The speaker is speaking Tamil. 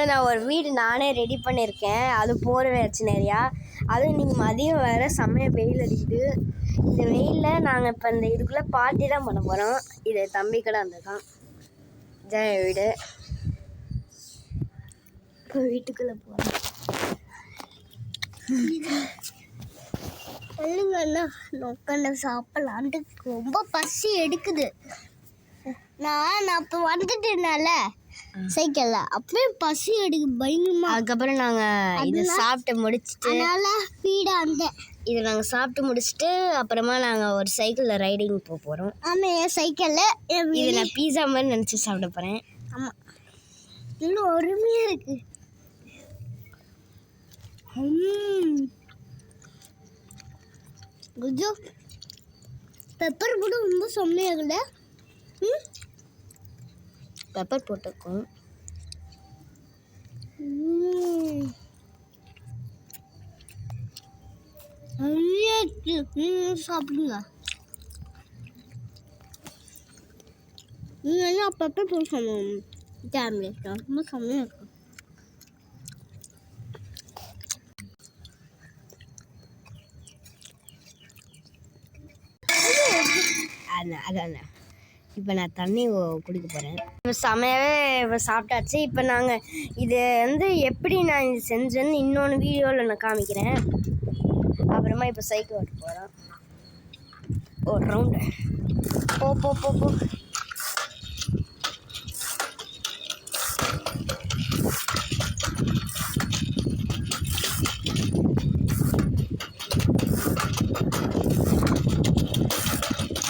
நான் ஒரு வீடு நானே ரெடி பண்ணியிருக்கேன். அது போர்வையாச்சு நிறையா. அதுவும் இன்றைக்கி மதியம் வேறு செம்மைய வெயில் அடிக்குது. இந்த வெயிலில் நாங்கள் இப்போ இந்த இதுக்குள்ளே பார்ட்டி தான் பண்ண போகிறோம். இது தம்பி கடை வந்துருக்கான். ஜெய வீடு. இப்போ வீட்டுக்குள்ளே போகிறோம். சொல்லுங்கண்ணா உட்காந்து சாப்பிடலான்ட்டு ரொம்ப பசி எடுக்குது. நான் இப்போ வந்துட்டேனால சைக்கிள்ல அப்பவே பசி எடுக்கு பயங்கரமா. அதுக்கப்புறம் நாங்கள் இதை சாப்பிட்டு முடிச்சுட்டு வீடு அந்த இதை நாங்கள் சாப்பிட்டு முடிச்சுட்டு அப்புறமா நாங்கள் ஒரு சைக்கிளில் ரைடிங் போக போகிறோம். ஆமாம், என் சைக்கிளில் இதை நான் பீஸா மாதிரி நினச்சி சாப்பிட போகிறேன். ஆமாம், இன்னும் அருமையாக இருக்கு. குஜோ பெப்பர் கூட ரொம்ப செம்மையாகல. பெப்பர் போட்டிருக்கோம். சாப்பிடுங்க. நீங்கள் என்ன பெப்பர் போட்டு சாப்பிடுவோம். டேப்லெட் ரொம்ப செம்மையாக இருக்கும். அதான் இப்போ நான் தண்ணி குடிக்க போகிறேன். இப்போ செமையாகவே இப்போ சாப்பிட்டாச்சு. இப்போ நாங்கள் இது எப்படி நான் இது செஞ்சேன்னு இன்னொன்று வீடியோவில் நான் காமிக்கிறேன். அப்புறமா இப்போ சைக்கிள் ஓட்ட போகிறோம். ஒரு ரவுண்டு போ போ போ போ